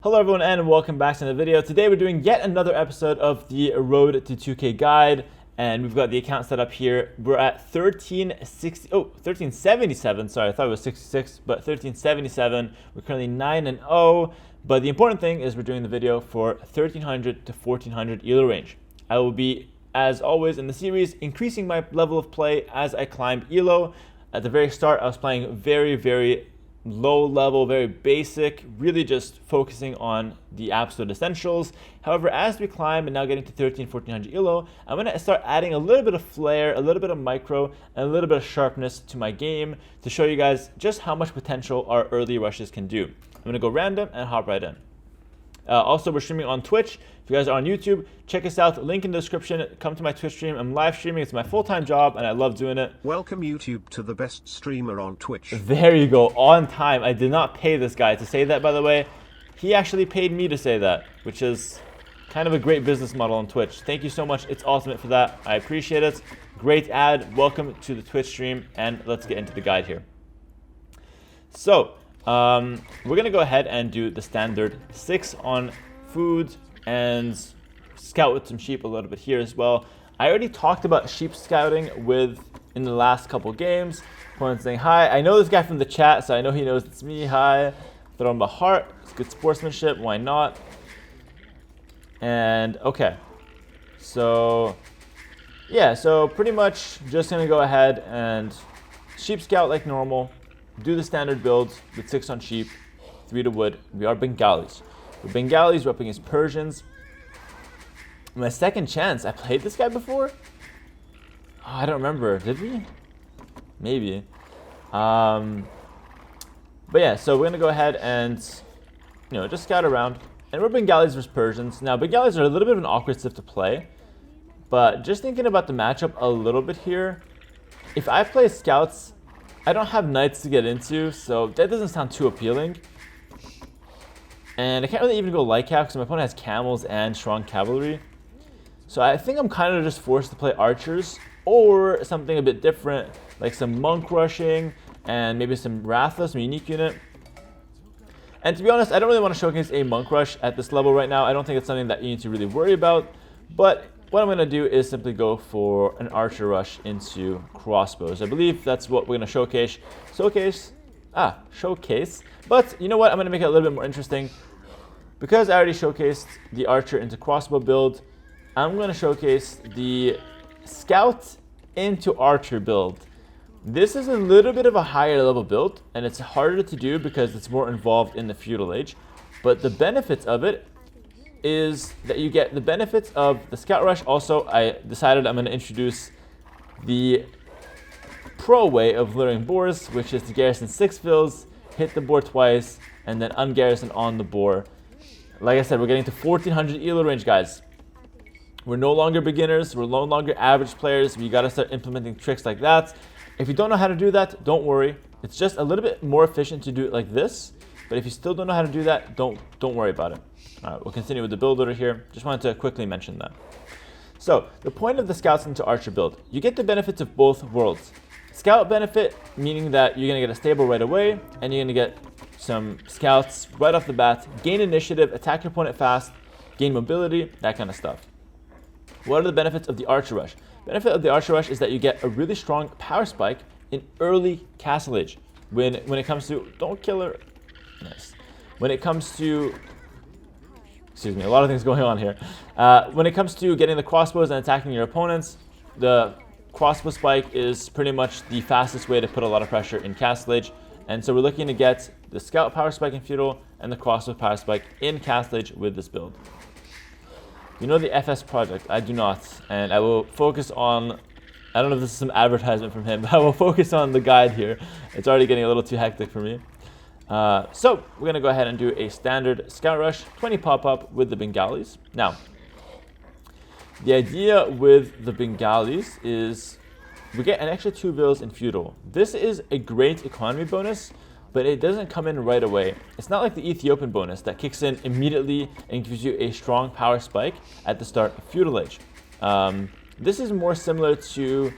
Hello everyone and welcome back to another video. Today we're doing yet another episode of the Road to 2K guide, and we've got the account set up here. We're at 1377, sorry, I thought it was 66, but 1377. We're currently 9-0, but the important thing is we're doing the video for 1300 to 1400 ELO range. I will be, as always in the series, increasing my level of play as I climb ELO. At the very start, I was playing very low level, very basic, really just focusing on the absolute essentials. However, as we climb and now getting to 1400 ELO, I'm going to start adding a little bit of flair, a little bit of micro, and a little bit of sharpness to my game to show you guys just how much potential our early rushes can do. I'm going to go random and hop right in. Also, we're streaming on Twitch. If you guys are on YouTube, check us out. Link in the description. Come to my Twitch stream. I'm live streaming. It's my full-time job, and I love doing it. Welcome YouTube to the best streamer on Twitch. There you go. On time. I did not pay this guy to say that, by the way. He actually paid me to say that, which is kind of a great business model on Twitch. Thank you so much. It's ultimate for that. I appreciate it. Great ad. Welcome to the Twitch stream, and let's get into the guide here. So, we're going to go ahead and do the standard 6 on food and scout with some sheep a little bit here as well. I already talked about sheep scouting in the last couple games. Opponent saying hi. I know this guy from the chat, so I know he knows it's me. Hi. Throw him a heart. It's good sportsmanship. Why not? And okay. So yeah, so pretty much just going to go ahead and sheep scout like normal. Do the standard build with 6 on sheep, 3 to wood. We are Bengalis. We're Bengalis, we're up against Persians. My second chance. I played this guy before? Oh, I don't remember. Did we? Maybe. But yeah, so we're going to go ahead and, just scout around. And we're Bengalis versus Persians. Now, Bengalis are a little bit of an awkward civ to play. But just thinking about the matchup a little bit here, if I play scouts, I don't have knights to get into, so that doesn't sound too appealing. And I can't really even go light cap because my opponent has camels and strong cavalry. So I think I'm kind of just forced to play archers or something a bit different, like some monk rushing and maybe some Ratha, some unique unit. And to be honest, I don't really want to showcase a monk rush at this level right now. I don't think it's something that you need to really worry about. But what I'm going to do is simply go for an archer rush into crossbows. I believe that's what we're going to showcase. Showcase. But you know what? I'm going to make it a little bit more interesting. Because I already showcased the archer into crossbow build, I'm going to showcase the scout into archer build. This is a little bit of a higher level build, and it's harder to do because it's more involved in the feudal age. But the benefits of it is that you get the benefits of the scout rush. Also, I decided I'm going to introduce the pro way of luring boars, which is to garrison 6 fills, hit the boar twice, and then ungarrison on the boar. Like I said, we're getting to 1400 ELO range, guys. We're no longer beginners. We're no longer average players. We got to start implementing tricks like that. If you don't know how to do that, don't worry. It's just a little bit more efficient to do it like this. But if you still don't know how to do that, don't worry about it. All right, we'll continue with the build order here. Just wanted to quickly mention that. So the point of the scouts into archer build, you get the benefits of both worlds. Scout benefit, meaning that you're going to get a stable right away, and you're going to get some scouts right off the bat, gain initiative, attack your opponent fast, gain mobility, that kind of stuff. What are the benefits of the archer rush? Benefit of the archer rush is that you get a really strong power spike in early castle age. When it comes to, don't kill her. Nice. When it comes to, excuse me, a lot of things going on here. When it comes to getting the crossbows and attacking your opponents, the crossbow spike is pretty much the fastest way to put a lot of pressure in castle age. And so we're looking to get the scout power spike in feudal and the crossbow power spike in castle age with this build. You know the FS project? I do not. And I will focus on, I don't know if this is some advertisement from him, but I will focus on the guide here. It's already getting a little too hectic for me. So we're going to go ahead and do a standard scout rush, 20 pop-up with the Bengalis. Now, the idea with the Bengalis is we get an extra 2 bills in feudal. This is a great economy bonus, but it doesn't come in right away. It's not like the Ethiopian bonus that kicks in immediately and gives you a strong power spike at the start of feudal age. This is more similar to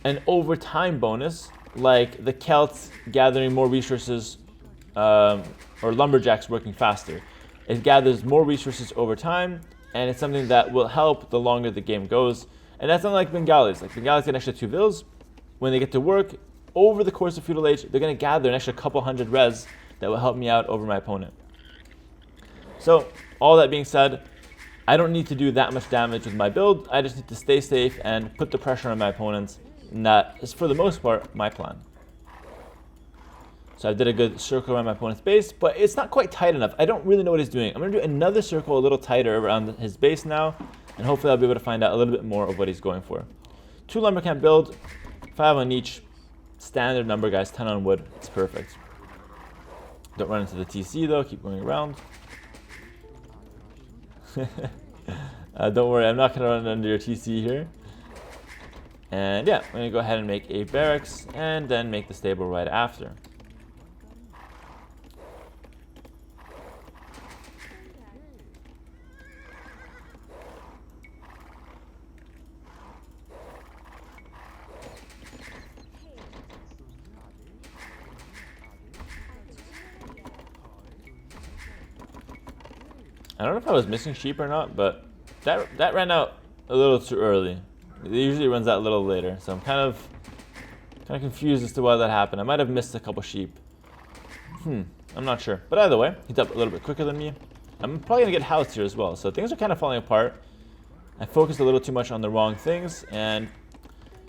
an overtime bonus, like the Celts gathering more resources or lumberjacks working faster. It gathers more resources over time, and it's something that will help the longer the game goes. And that's not like Bengalis. Like Bengalis get an extra 2 vills. When they get to work, over the course of Feudal Age, they're going to gather an extra couple hundred res that will help me out over my opponent. So, all that being said, I don't need to do that much damage with my build. I just need to stay safe and put the pressure on my opponents. And that is, for the most part, my plan. So I did a good circle around my opponent's base, but it's not quite tight enough. I don't really know what he's doing. I'm going to do another circle a little tighter around his base now, and hopefully I'll be able to find out a little bit more of what he's going for. 2 lumber camp build, 5 on each. Standard number, guys. 10 on wood. It's perfect. Don't run into the TC, though. Keep going around. Don't worry, I'm not going to run under your TC here. And yeah, I'm going to go ahead and make a barracks, and then make the stable right after. I don't know if I was missing sheep or not, but that ran out a little too early. It usually runs out a little later, so I'm kind of confused as to why that happened. I might have missed a couple sheep. I'm not sure. But either way, he's up a little bit quicker than me. I'm probably going to get housed here as well, so things are kind of falling apart. I focused a little too much on the wrong things, and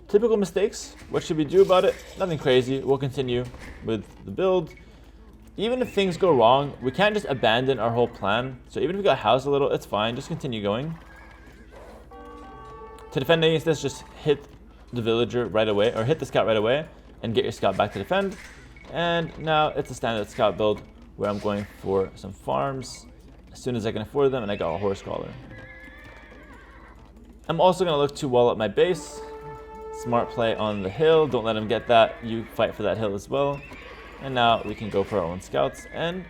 typical mistakes. What should we do about it? Nothing crazy. We'll continue with the build. Even if things go wrong, we can't just abandon our whole plan. So even if we got housed a little, it's fine. Just continue going. To defend against this, just hit the villager right away, or hit the scout right away, and get your scout back to defend. And now it's a standard scout build where I'm going for some farms as soon as I can afford them, and I got a horse collar. I'm also going to look to wall up my base. Smart play on the hill. Don't let him get that. You fight for that hill as well. And now we can go for our own scouts and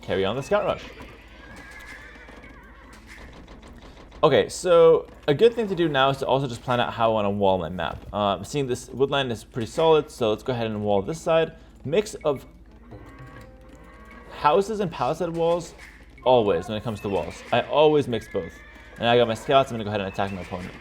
carry on the scout rush. Okay, so a good thing to do now is to also just plan out how I want to wall my map. Seeing this woodland is pretty solid, so let's go ahead and wall this side. Mix of houses and palisade walls, always when it comes to walls. I always mix both. And I got my scouts, I'm going to go ahead and attack my opponent.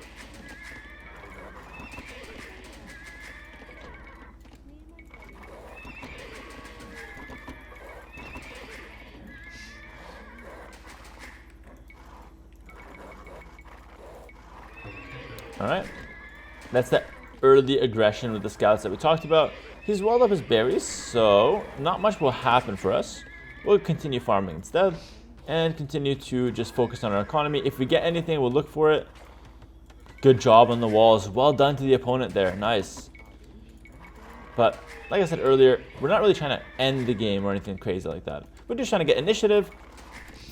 Alright, that's the early aggression with the scouts that we talked about. He's walled up his berries, so not much will happen for us. We'll continue farming instead, and continue to just focus on our economy. If we get anything, we'll look for it. Good job on the walls. Well done to the opponent there. Nice. But, like I said earlier, we're not really trying to end the game or anything crazy like that. We're just trying to get initiative.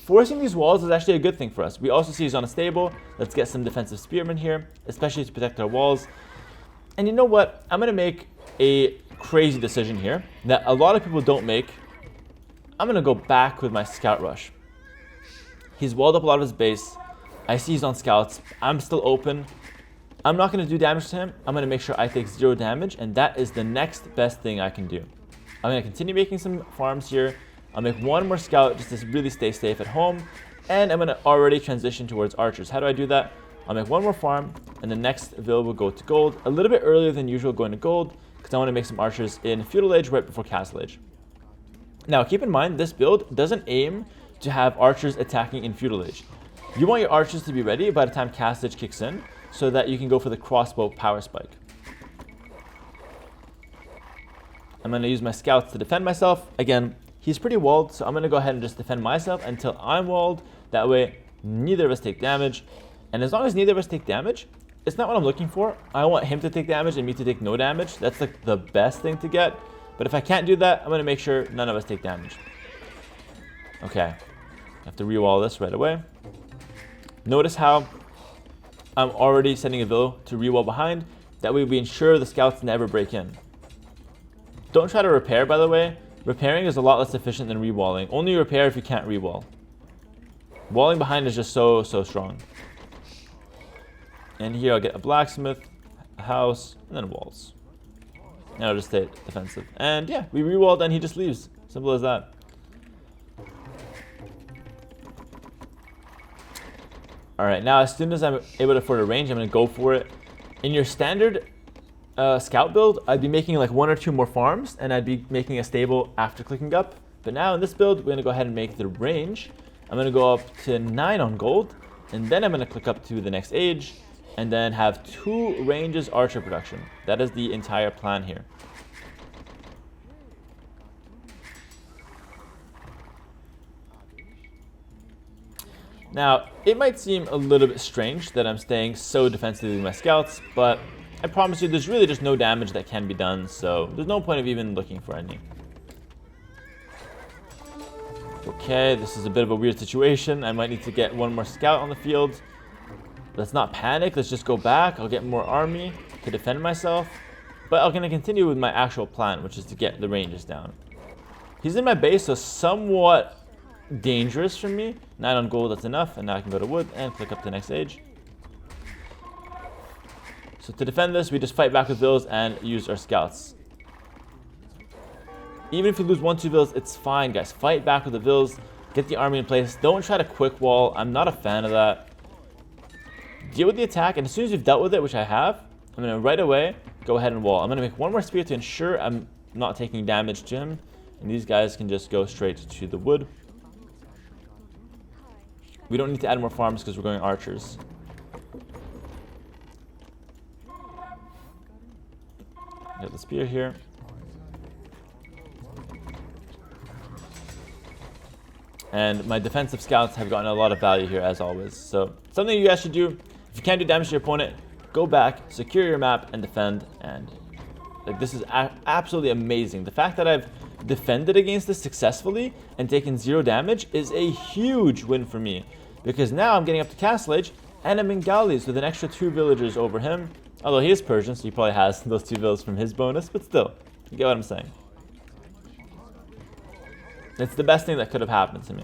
Forcing these walls is actually a good thing for us. We also see he's on a stable. Let's get some defensive spearmen here, especially to protect our walls. And you know what? I'm going to make a crazy decision here that a lot of people don't make. I'm going to go back with my scout rush. He's walled up a lot of his base. I see he's on scouts. I'm still open. I'm not going to do damage to him. I'm going to make sure I take 0 damage, and that is the next best thing I can do. I'm going to continue making some farms here. I'll make one more scout just to really stay safe at home. And I'm going to already transition towards archers. How do I do that? I'll make one more farm, and the next vill will go to gold. A little bit earlier than usual going to gold, because I want to make some archers in Feudal Age right before Castle Age. Now, keep in mind, this build doesn't aim to have archers attacking in Feudal Age. You want your archers to be ready by the time Castle Age kicks in, so that you can go for the crossbow power spike. I'm going to use my scouts to defend myself. Again, he's pretty walled, so I'm going to go ahead and just defend myself until I'm walled. That way, neither of us take damage. And as long as neither of us take damage, it's not what I'm looking for. I want him to take damage and me to take no damage. That's like the best thing to get. But if I can't do that, I'm going to make sure none of us take damage. Okay. I have to re-wall this right away. Notice how I'm already sending a vill to re-wall behind. That way we ensure the scouts never break in. Don't try to repair, by the way. Repairing is a lot less efficient than re-walling. Only repair if you can't re-wall. Walling behind is just so strong. And here I'll get a blacksmith, a house, and then walls. And I'll just stay defensive. And yeah, we re-walled and he just leaves. Simple as that. Alright, now as soon as I'm able to afford a range, I'm going to go for it. In your standard scout build, I'd be making like 1 or 2 more farms, and I'd be making a stable after clicking up. But now in this build, we're going to go ahead and make the range. I'm going to go up to 9 on gold, and then I'm going to click up to the next age, and then have 2 ranges archer production. That is the entire plan here. Now, it might seem a little bit strange that I'm staying so defensively with my scouts, but I promise you there's really just no damage that can be done, so there's no point of even looking for any. Okay, this is a bit of a weird situation. I might need to get 1 more scout on the field. Let's not panic, let's just go back. I'll get more army to defend myself, but I'm going to continue with my actual plan, which is to get the ranges down. He's in my base, so somewhat dangerous for me. 9 on gold, that's enough, and now I can go to wood and click up to the next age. So to defend this, we just fight back with villas and use our scouts. Even if we lose 1-2 villas, it's fine, guys. Fight back with the villas, get the army in place. Don't try to quick wall. I'm not a fan of that. Deal with the attack, and as soon as you've dealt with it, which I have, I'm going to right away go ahead and wall. I'm going to make 1 more spear to ensure I'm not taking damage to him, and these guys can just go straight to the wood. We don't need to add more farms because we're going archers. Get the spear here. And my defensive scouts have gotten a lot of value here, as always. So, something you guys should do, if you can't do damage to your opponent, go back, secure your map, and defend. And like, this is absolutely amazing. The fact that I've defended against this successfully and taken 0 damage is a huge win for me. Because now I'm getting up to Castle Age, and I'm in Galleys with an extra 2 villagers over him. Although he is Persian, so he probably has those 2 villas from his bonus, but still, you get what I'm saying. It's the best thing that could have happened to me.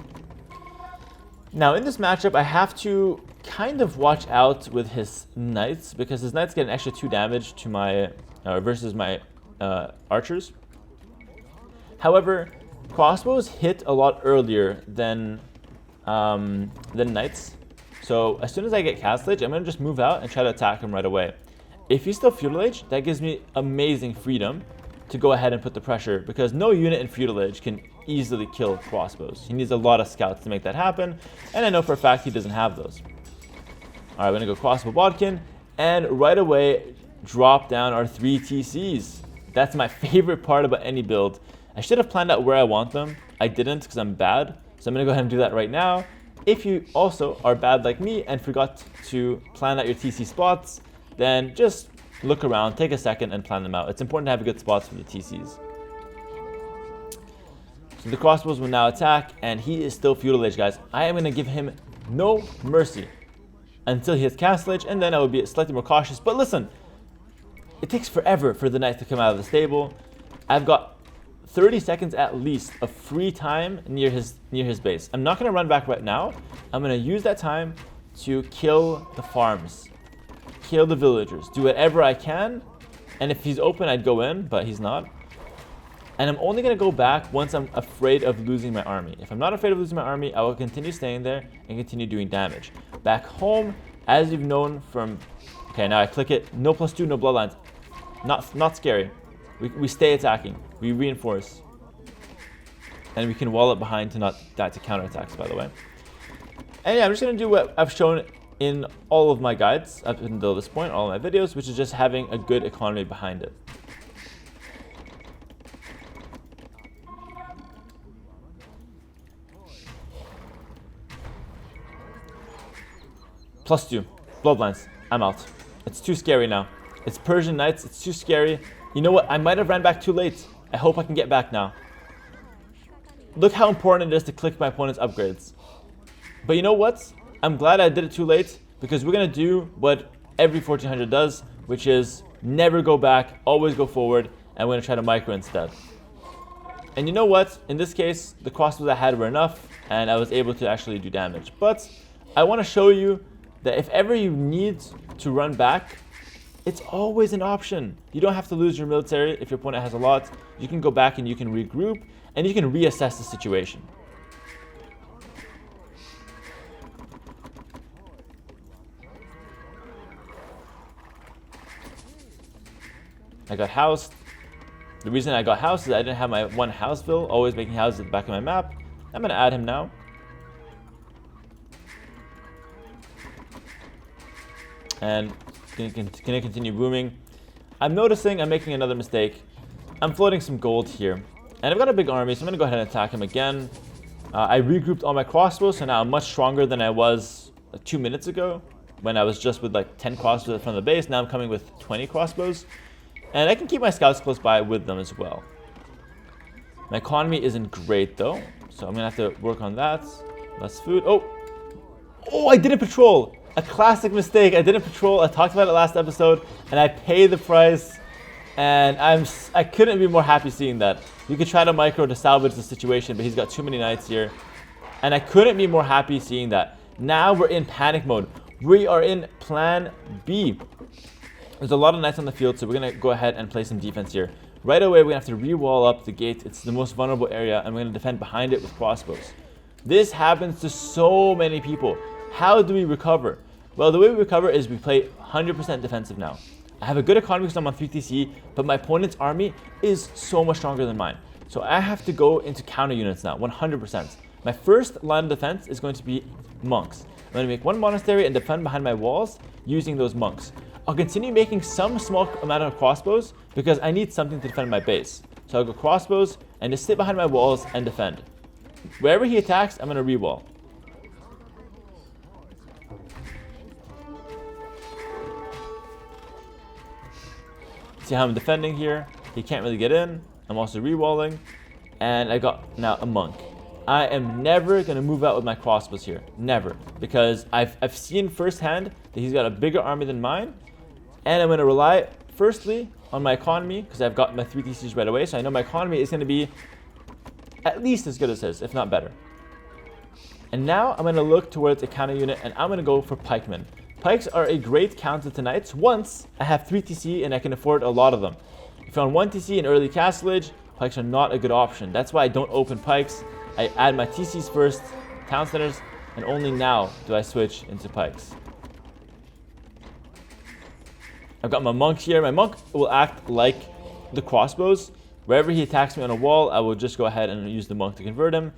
Now, in this matchup, I have to kind of watch out with his knights, because his knights get an extra 2 damage to my versus my archers. However, crossbows hit a lot earlier than knights. So as soon as I get Castle Age, I'm going to just move out and try to attack him right away. If he's still Feudal Age, that gives me amazing freedom to go ahead and put the pressure, because no unit in Feudal Age can easily kill crossbows. He needs a lot of scouts to make that happen, and I know for a fact he doesn't have those. Alright, we're going to go crossbow bodkin, and right away drop down our 3 TCs. That's my favorite part about any build. I should have planned out where I want them. I didn't because I'm bad, so I'm going to go ahead and do that right now. If you also are bad like me and forgot to plan out your TC spots, then just look around, take a second and plan them out. It's important to have good spots for the TCs. So the crossbows will now attack, and he is still Feudal Age, guys. I am going to give him no mercy until he hits Castle Age, and then I will be slightly more cautious. But listen, it takes forever for the knight to come out of the stable. I've got 30 seconds at least of free time near his base. I'm not going to run back right now. I'm going to use that time to kill the farms, kill the villagers, do whatever I can. And if he's open, I'd go in, but he's not. And I'm only going to go back once I'm afraid of losing my army. If I'm not afraid of losing my army, I will continue staying there and continue doing damage. Back home, as you've known from... Okay, now I click it. No +2, no bloodlines. Not scary. We stay attacking. We reinforce. And we can wall it behind to not die to counterattacks, by the way. And yeah, I'm just going to do what I've shown in all of my guides up until this point, all of my videos, which is just having a good economy behind it. +2. Bloodlines. I'm out. It's too scary now. It's Persian Knights. It's too scary. You know what? I might have ran back too late. I hope I can get back now. Look how important it is to click my opponent's upgrades. But you know what? I'm glad I did it too late, because we're going to do what every 1400 does, which is never go back, always go forward, and we're going to try to micro instead. And you know what? In this case, the crossbows I had were enough, and I was able to actually do damage. But I want to show you that if ever you need to run back, it's always an option. You don't have to lose your military if your opponent has a lot. You can go back and you can regroup, and you can reassess the situation. I got housed. The reason I got housed is I didn't have my one houseville, always making houses at the back of my map. I'm going to add him now. And going to continue booming. I'm noticing I'm making another mistake. I'm floating some gold here. And I've got a big army, so I'm going to go ahead and attack him again. I regrouped all my crossbows, so now I'm much stronger than I was 2 minutes ago, when I was just with like 10 crossbows from the base. Now I'm coming with 20 crossbows. And I can keep my scouts close by with them as well. My economy isn't great though, so I'm going to have to work on that. Less food. Oh, I didn't patrol. A classic mistake. I didn't patrol. I talked about it last episode, and I paid the price. And I couldn't be more happy seeing that. You could try to micro to salvage the situation, but he's got too many knights here. And I couldn't be more happy seeing that. Now we're in panic mode. We are in plan B. There's a lot of knights on the field, so we're going to go ahead and play some defense here. Right away, we're going to have to re-wall up the gate. It's the most vulnerable area, and we're going to defend behind it with crossbows. This happens to so many people. How do we recover? Well, the way we recover is we play 100% defensive now. I have a good economy because I'm on 3TC, but my opponent's army is so much stronger than mine. So I have to go into counter units now, 100%. My first line of defense is going to be monks. I'm going to make one monastery and defend behind my walls using those monks. I'll continue making some small amount of crossbows because I need something to defend my base. So I'll go crossbows and just sit behind my walls and defend. Wherever he attacks, I'm going to re-wall. See how I'm defending here? He can't really get in. I'm also re-walling. And I got now a monk. I am never going to move out with my crossbows here. Never. Because I've seen firsthand that he's got a bigger army than mine. And I'm going to rely, firstly, on my economy, because I've got my 3 TCs right away. So I know my economy is going to be at least as good as his, if not better. And now I'm going to look towards a counter unit, and I'm going to go for pikemen. Pikes are a great counter to knights once I have 3 TC and I can afford a lot of them. If you're on 1 TC in early castle age, pikes are not a good option. That's why I don't open pikes. I add my TCs first, town centers, and only now do I switch into pikes. I've got my monk here. My monk will act like the crossbows. Wherever he attacks me on a wall, I will just go ahead and use the monk to convert him.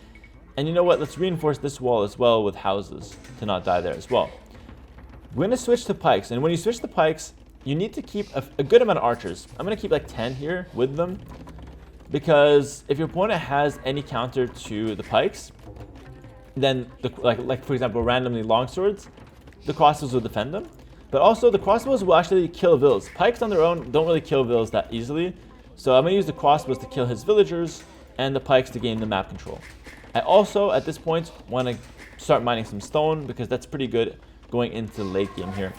And you know what? Let's reinforce this wall as well with houses to not die there as well. We're going to switch to pikes, and when you switch to pikes, you need to keep a good amount of archers. I'm going to keep like 10 here with them, because if your opponent has any counter to the pikes, then like for example randomly longswords, the crossbows will defend them. But also the crossbows will actually kill villas. Pikes on their own don't really kill villas that easily, so I'm going to use the crossbows to kill his villagers and the pikes to gain the map control. I also at this point want to start mining some stone, because that's pretty good going into the late game here.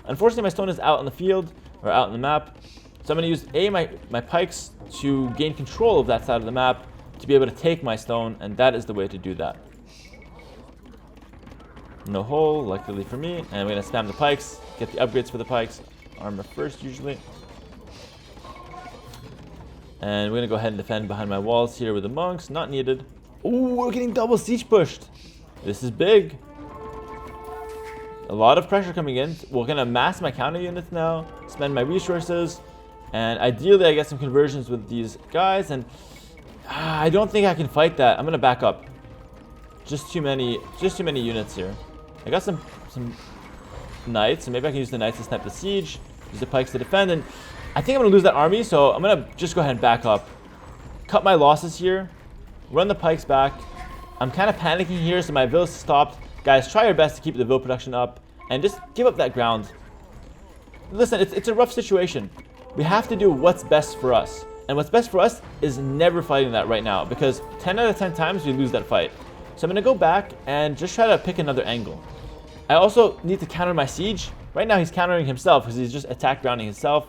Unfortunately, my stone is out on the field, or out on the map. So I'm going to use my pikes to gain control of that side of the map, to be able to take my stone, and that is the way to do that. No hole, luckily for me, and we're going to spam the pikes, get the upgrades for the pikes. Armor first, usually. And we're going to go ahead and defend behind my walls here with the monks, not needed. Ooh, we're getting double siege pushed. This is big. A lot of pressure coming in. We're going to mass my counter units now, spend my resources, and ideally I get some conversions with these guys, and I don't think I can fight that. I'm going to back up. Just too many units here. I got some knights, so maybe I can use the knights to snipe the siege, use the pikes to defend, and I think I'm going to lose that army, so I'm going to just go ahead and back up. Cut my losses here, run the pikes back. I'm kind of panicking here, so my villas stopped. Guys, try your best to keep the vill production up and just give up that ground. Listen, it's a rough situation. We have to do what's best for us. And what's best for us is never fighting that right now, because 10 out of 10 times we lose that fight. So I'm going to go back and just try to pick another angle. I also need to counter my siege. Right now he's countering himself because he's just attack grounding himself.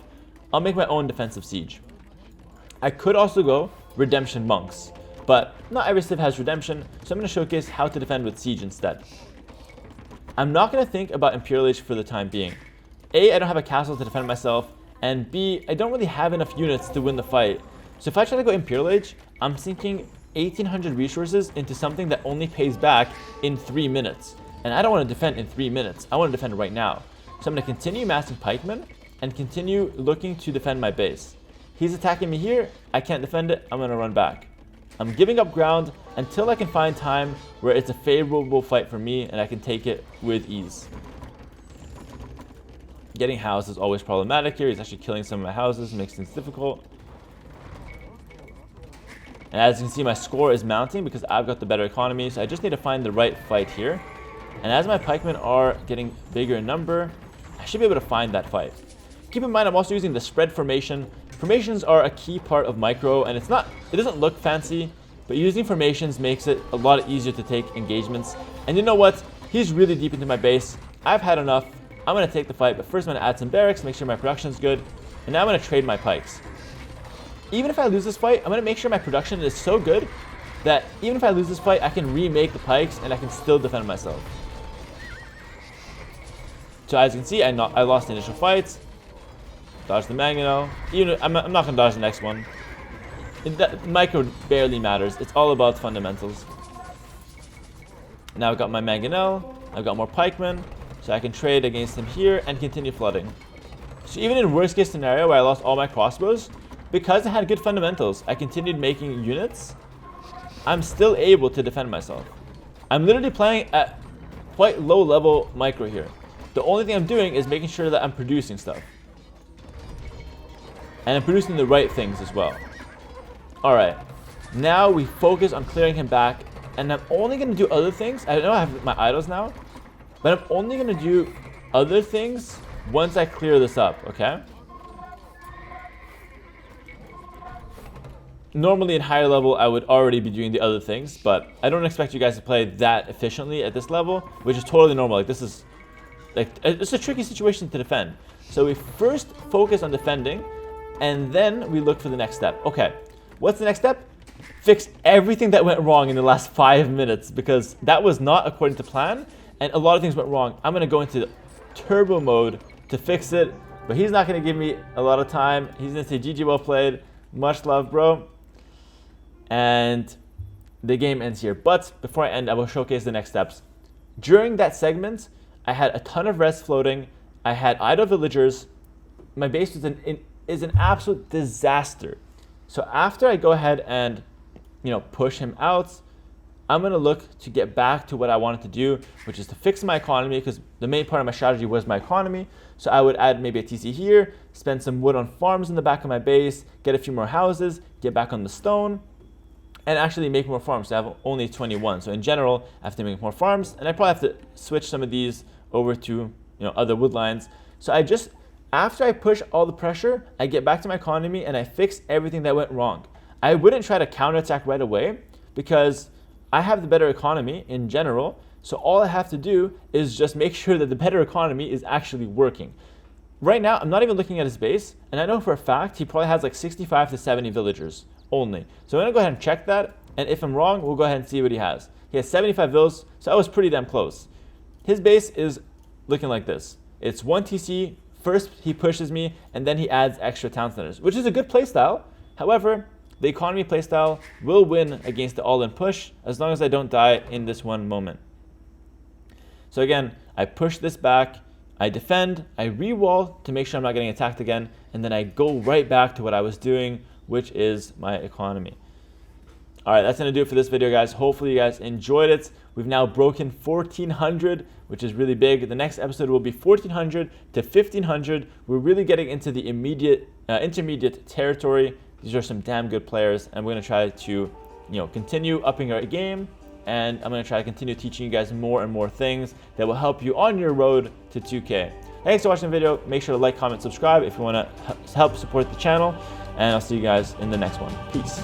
I'll make my own defensive siege. I could also go redemption monks, but not every civ has redemption, so I'm going to showcase how to defend with siege instead. I'm not going to think about Imperial Age for the time being. A, I don't have a castle to defend myself, and B, I don't really have enough units to win the fight. So if I try to go Imperial Age, I'm sinking 1800 resources into something that only pays back in 3 minutes. And I don't want to defend in 3 minutes. I want to defend right now. So I'm going to continue massing pikemen and continue looking to defend my base. He's attacking me here. I can't defend it. I'm going to run back. I'm giving up ground until I can find time where it's a favorable fight for me and I can take it with ease. Getting housed is always problematic here. He's actually killing some of my houses, makes things difficult. And as you can see, my score is mounting because I've got the better economy. So I just need to find the right fight here. And as my pikemen are getting bigger in number, I should be able to find that fight. Keep in mind, I'm also using the spread formation. Formations are a key part of micro, and it doesn't look fancy, but using formations makes it a lot easier to take engagements. And you know what? He's really deep into my base. I've had enough. I'm going to take the fight, but first I'm going to add some barracks, make sure my production is good, and now I'm going to trade my pikes. Even if I lose this fight, I'm going to make sure my production is so good that even if I lose this fight, I can remake the pikes and I can still defend myself. So as you can see, I lost the initial fights. Dodge the mangonel. Even I'm not going to dodge the next one. Micro barely matters. It's all about fundamentals. Now I've got my mangonel. I've got more pikemen. So I can trade against him here and continue flooding. So even in worst case scenario where I lost all my crossbows, because I had good fundamentals, I continued making units. I'm still able to defend myself. I'm literally playing at quite low level micro here. The only thing I'm doing is making sure that I'm producing stuff. And I'm producing the right things as well. Alright, now we focus on clearing him back. And I'm only going to do other things. I know I have my idols now. But I'm only going to do other things once I clear this up, okay? Normally in higher level, I would already be doing the other things. But I don't expect you guys to play that efficiently at this level, which is totally normal. Like, this is... like, it's a tricky situation to defend. So we first focus on defending. And then we look for the next step. Okay, what's the next step? Fix everything that went wrong in the last 5 minutes, because that was not according to plan, and a lot of things went wrong. I'm going to go into turbo mode to fix it, but he's not going to give me a lot of time. He's going to say, GG, well played. Much love, bro. And the game ends here. But before I end, I will showcase the next steps. During that segment, I had a ton of res floating. I had idle villagers. My base was is an absolute disaster. So after I go ahead and, push him out, I'm going to look to get back to what I wanted to do, which is to fix my economy, because the main part of my strategy was my economy. So I would add maybe a TC here, spend some wood on farms in the back of my base, get a few more houses, get back on the stone, and actually make more farms. So I have only 21. So in general, I have to make more farms, and I probably have to switch some of these over to other wood lines. So after I push all the pressure, I get back to my economy and I fix everything that went wrong. I wouldn't try to counterattack right away because I have the better economy in general. So all I have to do is just make sure that the better economy is actually working. Right now, I'm not even looking at his base, and I know for a fact he probably has like 65 to 70 villagers only. So I'm going to go ahead and check that, and if I'm wrong, we'll go ahead and see what he has. He has 75 vills, so I was pretty damn close. His base is looking like this. It's 1 TC. First, he pushes me, and then he adds extra town centers, which is a good playstyle. However, the economy playstyle will win against the all-in push as long as I don't die in this one moment. So again, I push this back, I defend, I re-wall to make sure I'm not getting attacked again, and then I go right back to what I was doing, which is my economy. All right, that's going to do it for this video, guys. Hopefully you guys enjoyed it. We've now broken 1,400, which is really big. The next episode will be 1,400 to 1,500. We're really getting into the intermediate territory. These are some damn good players, and we're going to try to, continue upping our game. And I'm going to try to continue teaching you guys more and more things that will help you on your road to 2K. Thanks for watching the video. Make sure to like, comment, subscribe if you want to help support the channel. And I'll see you guys in the next one. Peace.